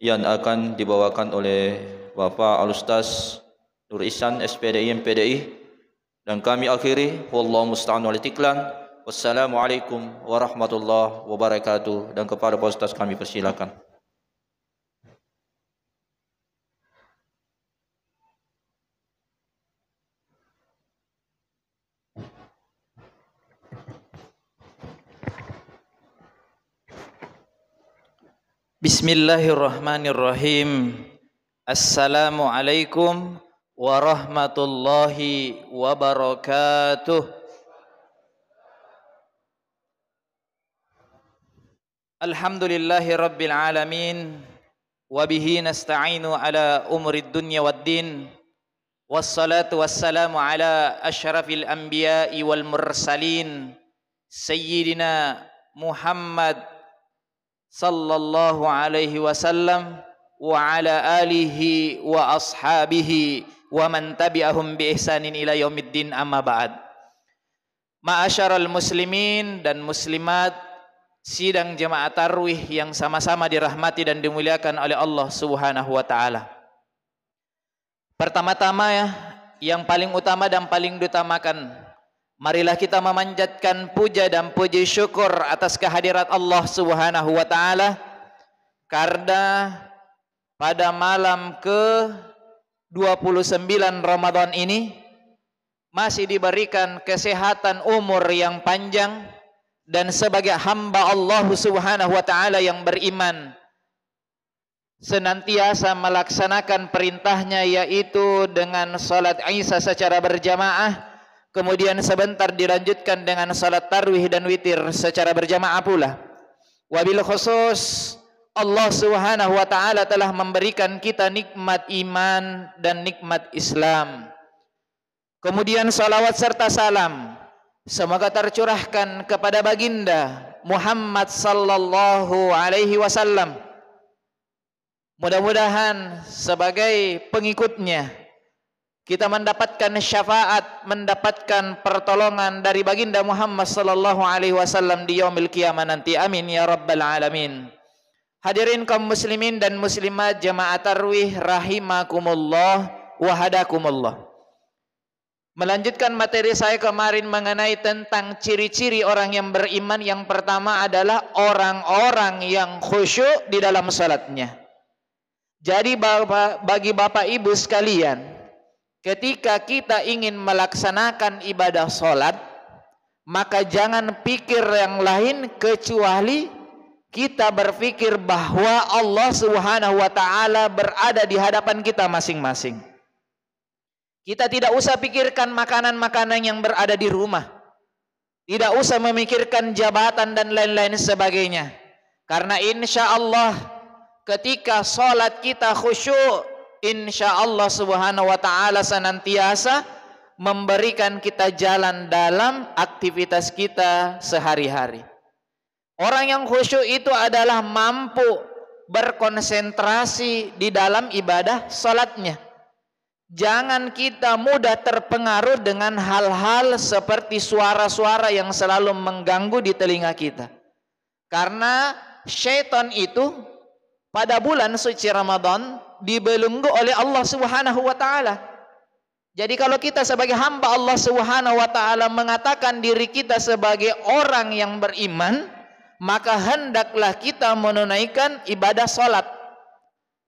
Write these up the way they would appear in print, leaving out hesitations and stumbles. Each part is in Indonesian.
yang akan dibawakan oleh Bapak Al-Ustaz Nur Ihsan SPDI MPDI, dan kami akhiri wallahu musta'an wal istiqlan. Wassalamualaikum warahmatullahi wabarakatuh. Dan kepada Pak Ustaz kami persilakan. Bismillahirrahmanirrahim. Assalamualaikum warahmatullahi wabarakatuh. Alhamdulillahi rabbil alamin, wabihi nasta'inu ala umurid dunya waddin, wassalatu wassalamu ala ashrafil anbiya'i wal mursalin, sayyidina Muhammad sallallahu alaihi wasallam wa ala alihi wa ashabihi wa man tabi'ahum bi ihsanin ila yaumiddin, amma ba'd. Ma'asyaral muslimin dan muslimat, sidang jemaah tarwih yang sama-sama dirahmati dan dimuliakan oleh Allah Subhanahu wa taala. Pertama-tama yang paling utama dan paling diutamakan, marilah kita memanjatkan puja dan puji syukur atas kehadirat Allah Subhanahu wa taala, karena pada malam ke-29 Ramadan ini masih diberikan kesehatan umur yang panjang, dan sebagai hamba Allah Subhanahu wa taala yang beriman senantiasa melaksanakan perintahnya, yaitu dengan salat Isya secara berjamaah, kemudian sebentar dilanjutkan dengan salat tarwih dan witir secara berjamaah pula. Wabil khusus Allah Subhanahu wa taala telah memberikan kita nikmat iman dan nikmat Islam. Kemudian salawat serta salam semoga tercurahkan kepada baginda Muhammad sallallahu alaihi wasallam. Mudah-mudahan sebagai pengikutnya kita mendapatkan syafaat, mendapatkan pertolongan dari baginda Muhammad sallallahu alaihi wasallam di yaumil qiyamah nanti. Amin ya rabbal alamin. Hadirin kaum muslimin dan muslimat jemaah tarwih rahimakumullah wa hadakumullah. Melanjutkan materi saya kemarin mengenai tentang ciri-ciri orang yang beriman. Yang pertama adalah orang-orang yang khusyuk di dalam salatnya. Jadi bagi Bapak Ibu sekalian, ketika kita ingin melaksanakan ibadah solat, maka jangan pikir yang lain kecuali kita berpikir bahwa Allah Subhanahu wa taala berada di hadapan kita masing-masing. Kita tidak usah pikirkan makanan-makanan yang berada di rumah, tidak usah memikirkan jabatan dan lain-lain sebagainya, karena insya Allah ketika solat kita khusyuk, insya Allah Subhanahu wa ta'ala senantiasa memberikan kita jalan dalam aktivitas kita sehari-hari. Orang yang khusyuk itu adalah mampu berkonsentrasi di dalam ibadah salatnya. Jangan kita mudah terpengaruh dengan hal-hal seperti suara-suara yang selalu mengganggu di telinga kita. Karena syaitan itu pada bulan suci Ramadan dibelenggu oleh Allah Subhanahu wa taala. Jadi kalau kita sebagai hamba Allah Subhanahu wa taala mengatakan diri kita sebagai orang yang beriman, maka hendaklah kita menunaikan ibadah salat.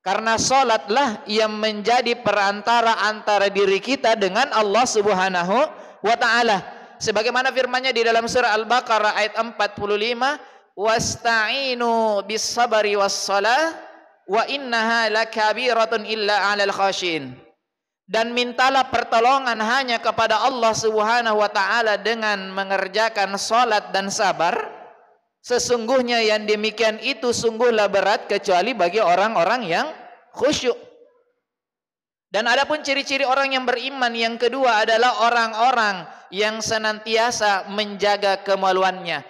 Karena salatlah yang menjadi perantara antara diri kita dengan Allah Subhanahu wa taala. Sebagaimana firman-Nya di dalam surah Al-Baqarah ayat 45, wasta'inu bis sabri was salah wa innaha lakabiratun illa 'alal khashin. Dan mintalah pertolongan hanya kepada Allah Subhanahu wa taala dengan mengerjakan salat dan sabar. Sesungguhnya yang demikian itu sungguhlah berat kecuali bagi orang-orang yang khusyuk. Dan adapun ciri-ciri orang yang beriman yang kedua adalah orang-orang yang senantiasa menjaga kemaluannya.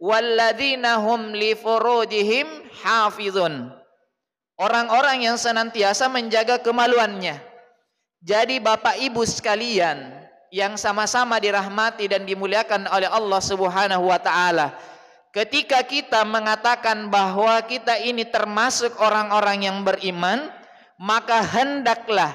Walladzina hum li furujihim hafizun. Orang-orang yang senantiasa menjaga kemaluannya. Jadi Bapak Ibu sekalian yang sama-sama dirahmati dan dimuliakan oleh Allah Subhanahu wa taala, ketika kita mengatakan bahwa kita ini termasuk orang-orang yang beriman, maka hendaklah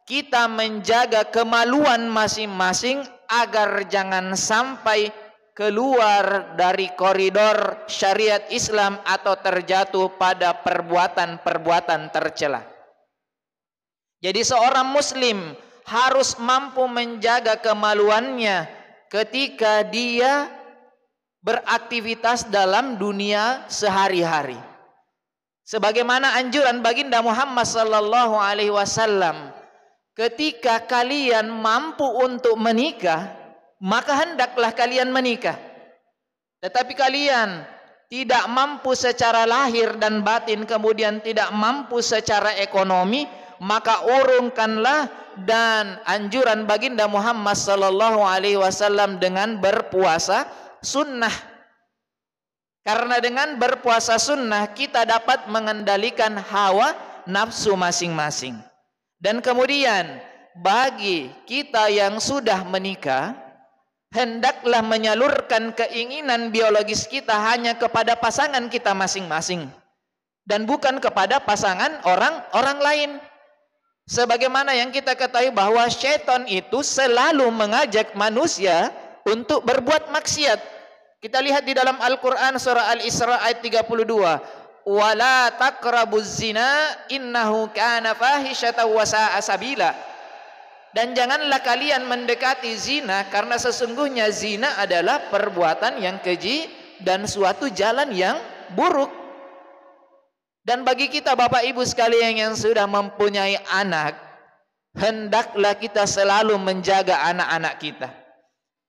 kita menjaga kemaluan masing-masing agar jangan sampai keluar dari koridor syariat Islam atau terjatuh pada perbuatan-perbuatan tercela. Jadi seorang muslim harus mampu menjaga kemaluannya ketika dia beraktivitas dalam dunia sehari-hari. Sebagaimana anjuran baginda Muhammad sallallahu alaihi wasallam, ketika kalian mampu untuk menikah, maka hendaklah kalian menikah. Tetapi kalian tidak mampu secara lahir dan batin, kemudian tidak mampu secara ekonomi, maka urungkanlah dan anjuran baginda Muhammad sallallahu alaihi wasallam dengan berpuasa sunnah. Karena dengan berpuasa sunnah kita dapat mengendalikan hawa nafsu masing-masing. Dan kemudian bagi kita yang sudah menikah, hendaklah menyalurkan keinginan biologis kita hanya kepada pasangan kita masing-masing dan bukan kepada pasangan orang lain. Sebagaimana yang kita ketahui bahwa syaitan itu selalu mengajak manusia untuk berbuat maksiat. Kita lihat di dalam Al-Quran surah Al-Isra ayat 32. Wala taqrabuz zina innahu kana fahisyatan wa sa'a sabila. Dan janganlah kalian mendekati zina, karena sesungguhnya zina adalah perbuatan yang keji dan suatu jalan yang buruk. Dan bagi kita Bapak Ibu sekalian yang sudah mempunyai anak, hendaklah kita selalu menjaga anak-anak kita.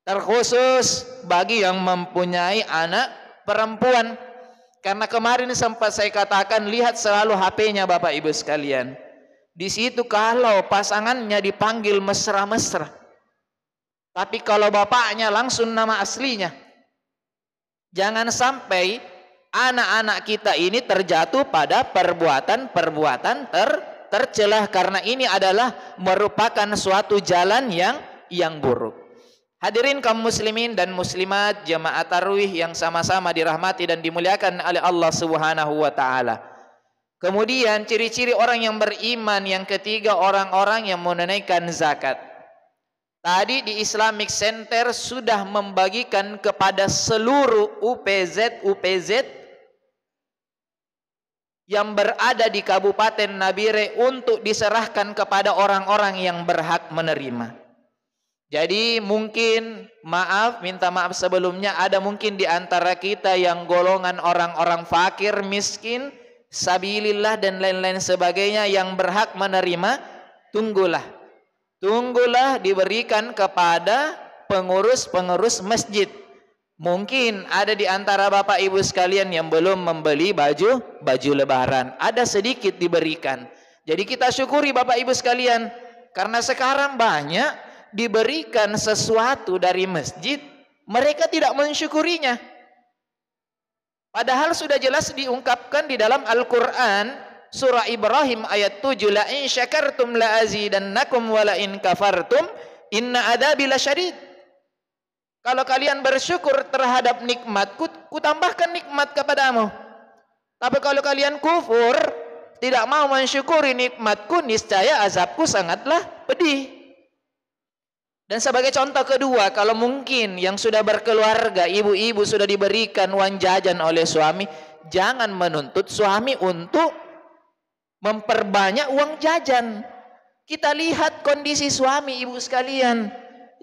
Terkhusus bagi yang mempunyai anak perempuan. Karena kemarin sempat saya katakan, lihat selalu HP-nya Bapak Ibu sekalian. Di situ kalau pasangannya dipanggil mesra-mesra, tapi kalau bapaknya langsung nama aslinya. Jangan sampai anak-anak kita ini terjatuh pada perbuatan-perbuatan tercelah, karena ini adalah merupakan suatu jalan yang buruk. Hadirin kaum muslimin dan muslimat jamaah tarawih yang sama-sama dirahmati dan dimuliakan oleh Allah Subhanahu wa taala. Kemudian ciri-ciri orang yang beriman yang ketiga, orang-orang yang menunaikan zakat. Tadi di Islamic Center sudah membagikan kepada seluruh UPZ yang berada di Kabupaten Nabire untuk diserahkan kepada orang-orang yang berhak menerima. Jadi mungkin minta maaf sebelumnya, ada mungkin di antara kita yang golongan orang-orang fakir, miskin, sabilillah dan lain-lain sebagainya yang berhak menerima. Tunggulah diberikan kepada pengurus masjid. Mungkin ada di antara Bapak Ibu sekalian yang belum membeli baju lebaran, ada sedikit diberikan. Jadi kita syukuri Bapak Ibu sekalian, karena sekarang banyak diberikan sesuatu dari masjid, mereka tidak mensyukurinya. Padahal sudah jelas diungkapkan di dalam Al-Quran surah Ibrahim ayat 7, la in syakartum la azidannakum wa la in kafartum inna adabi lasyadid. Kalau kalian bersyukur terhadap nikmatku, ku tambahkan nikmat kepadamu. Tapi kalau kalian kufur, tidak mau mensyukuri nikmatku, niscaya azabku sangatlah pedih. Dan sebagai contoh kedua, kalau mungkin yang sudah berkeluarga, ibu-ibu sudah diberikan uang jajan oleh suami, jangan menuntut suami untuk memperbanyak uang jajan. Kita lihat kondisi suami ibu sekalian.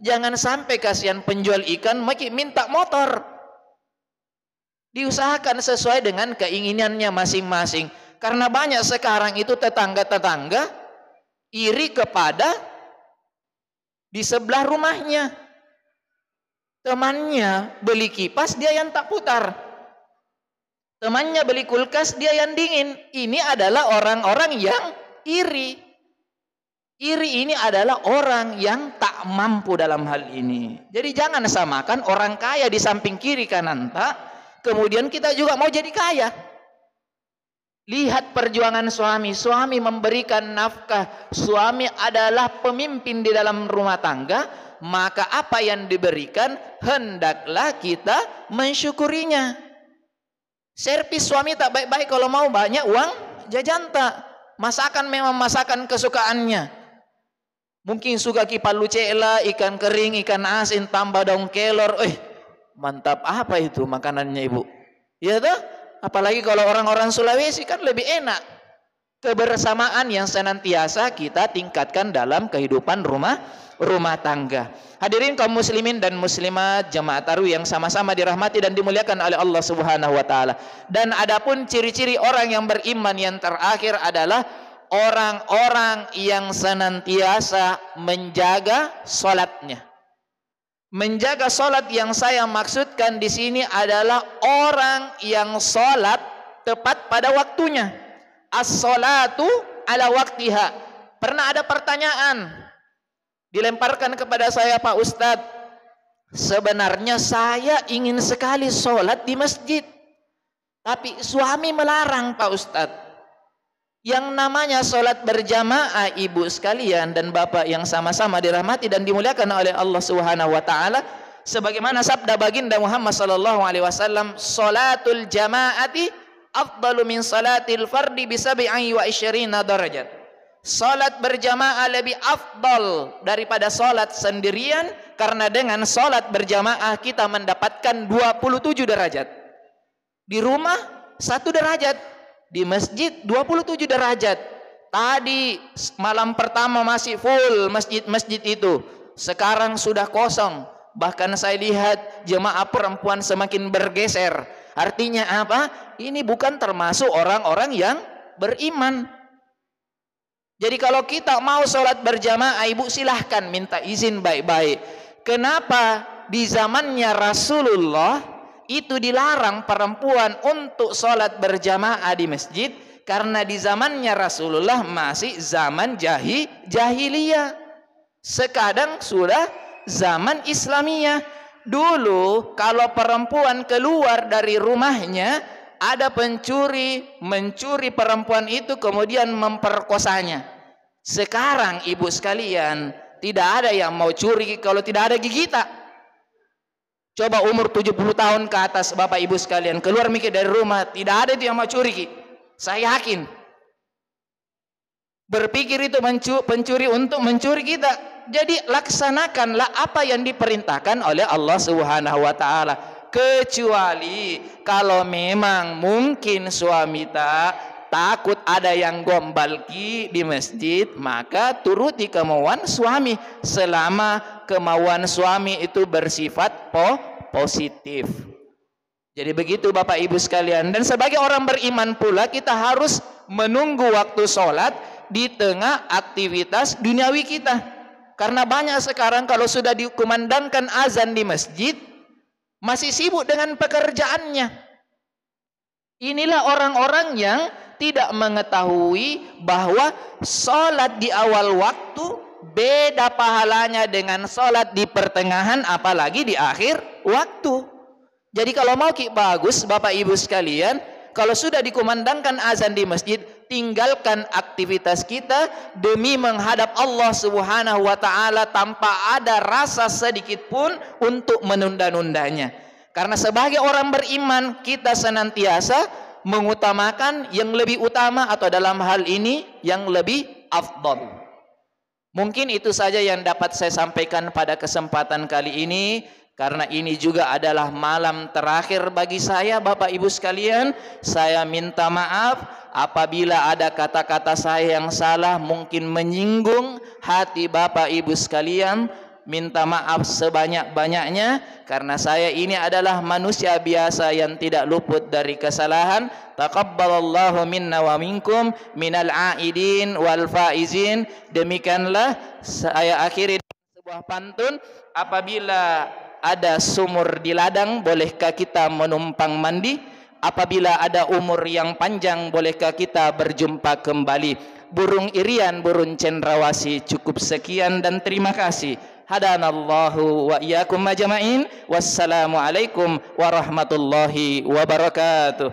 Jangan sampai kasihan penjual ikan minta motor. Diusahakan sesuai dengan keinginannya masing-masing. Karena banyak sekarang itu tetangga-tetangga iri kepada di sebelah rumahnya. Temannya beli kipas, dia yang tak putar. Temannya beli kulkas, dia yang dingin. Ini adalah orang-orang yang iri. Iri ini adalah orang yang tak mampu dalam hal ini. Jadi jangan samakan orang kaya di samping kiri kanan tak, kemudian kita juga mau jadi kaya. Lihat perjuangan suami. Suami memberikan nafkah. Suami adalah pemimpin di dalam rumah tangga. Maka apa yang diberikan hendaklah kita mensyukurinya. Servis suami tak baik-baik, kalau mau banyak uang jajan tak. Masakan memang masakan kesukaannya. Mungkin suka kipalu cela, ikan kering, ikan asin, tambah daun kelor. Mantap, apa itu makanannya ibu? Ya tuh, apalagi kalau orang-orang Sulawesi kan lebih enak. Kebersamaan yang senantiasa kita tingkatkan dalam kehidupan rumah tangga. Hadirin kaum muslimin dan muslimat jemaah tarawih yang sama-sama dirahmati dan dimuliakan oleh Allah Subhanahu wa taala. Dan adapun ciri-ciri orang yang beriman yang terakhir adalah orang-orang yang senantiasa menjaga salatnya. Menjaga salat yang saya maksudkan di sini adalah orang yang salat tepat pada waktunya. As-salatu ala waktiha. Pernah ada pertanyaan dilemparkan kepada saya, Pak Ustadz, sebenarnya saya ingin sekali sholat di masjid, tapi suami melarang, Pak Ustadz. Yang namanya sholat berjamaah, ibu sekalian dan bapak yang sama-sama dirahmati dan dimuliakan oleh Allah Subhanahu wa taala, sebagaimana sabda baginda Muhammad sallallahu alaihi wasallam, sholatul jamaati afdalu min salatil fardi bi 27 darajat. Salat berjamaah lebih afdal daripada salat sendirian, karena dengan salat berjamaah kita mendapatkan 27 derajat. Di rumah 1 derajat, di masjid 27 derajat. Tadi malam pertama masih full masjid itu, sekarang sudah kosong. Bahkan saya lihat jemaah perempuan semakin bergeser. Artinya apa? Ini bukan termasuk orang-orang yang beriman. Jadi kalau kita mau sholat berjamaah, ibu silahkan minta izin baik-baik. Kenapa di zamannya Rasulullah itu dilarang perempuan untuk sholat berjamaah di masjid? Karena di zamannya Rasulullah masih zaman jahiliyah. Sekarang sudah zaman Islamiyah. Dulu kalau perempuan keluar dari rumahnya, ada mencuri perempuan itu kemudian memperkosanya. Sekarang ibu sekalian, tidak ada yang mau curi kalau tidak ada gigitan. Coba umur 70 tahun ke atas bapak ibu sekalian keluar mikir dari rumah, tidak ada itu yang mau curi. Saya yakin berpikir itu pencuri untuk mencuri kita. Jadi laksanakanlah apa yang diperintahkan oleh Allah Subhanahu wa taala. Kecuali kalau memang mungkin suami takut ada yang gombalki di masjid, maka turuti kemauan suami selama kemauan suami itu bersifat positif. Jadi begitu Bapak Ibu sekalian. Dan sebagai orang beriman pula kita harus menunggu waktu sholat di tengah aktivitas duniawi kita. Karena banyak sekarang kalau sudah dikumandangkan azan di masjid, masih sibuk dengan pekerjaannya. Inilah orang-orang yang tidak mengetahui bahwa sholat di awal waktu beda pahalanya dengan sholat di pertengahan, apalagi di akhir waktu. Jadi kalau mau bagus Bapak Ibu sekalian, kalau sudah dikumandangkan azan di masjid, tinggalkan aktivitas kita demi menghadap Allah Subhanahu wa taala tanpa ada rasa sedikit pun untuk menunda-nundanya. Karena sebagai orang beriman kita senantiasa mengutamakan yang lebih utama, atau dalam hal ini yang lebih afdal. Mungkin itu saja yang dapat saya sampaikan pada kesempatan kali ini. Karena ini juga adalah malam terakhir bagi saya Bapak Ibu sekalian. Saya minta maaf apabila ada kata-kata saya yang salah, mungkin menyinggung hati Bapak Ibu sekalian. Minta maaf sebanyak-banyaknya, karena saya ini adalah manusia biasa yang tidak luput dari kesalahan. Taqabbalallahu minna wa minkum minal aidin wal faizin. Demikianlah saya akhiri sebuah pantun. Apabila ada sumur di ladang, bolehkah kita menumpang mandi? Apabila ada umur yang panjang, bolehkah kita berjumpa kembali? Burung irian, burung cendrawasih. Cukup sekian dan terima kasih. Hadanallahu wa iyyakum ajma'in. Wassalamualaikum warahmatullahi wabarakatuh.